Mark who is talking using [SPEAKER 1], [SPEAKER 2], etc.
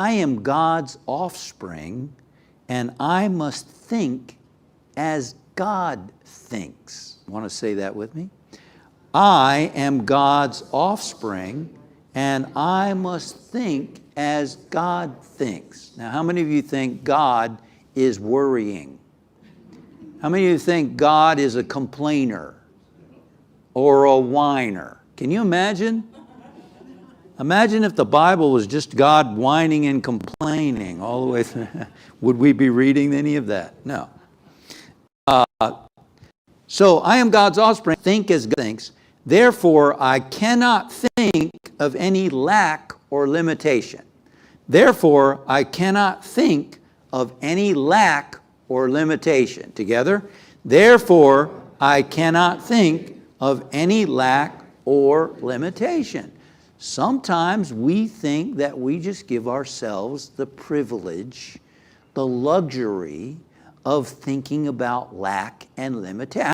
[SPEAKER 1] I am God's offspring, and I must think as God thinks. Want to say that with me? I am God's offspring, and I must think as God thinks. Now, how many of you think God is worrying? How many of you think God is a complainer or a whiner? Can you imagine? Imagine if the Bible was just God whining and complaining all the way through. Would we be reading any of that? No. So I am God's offspring, think as God thinks. Therefore, I cannot think of any lack or limitation. Therefore, I cannot think of any lack or limitation. Together? Therefore, I cannot think of any lack or limitation. Sometimes we think that we just give ourselves the privilege, the luxury of thinking about lack and limitation.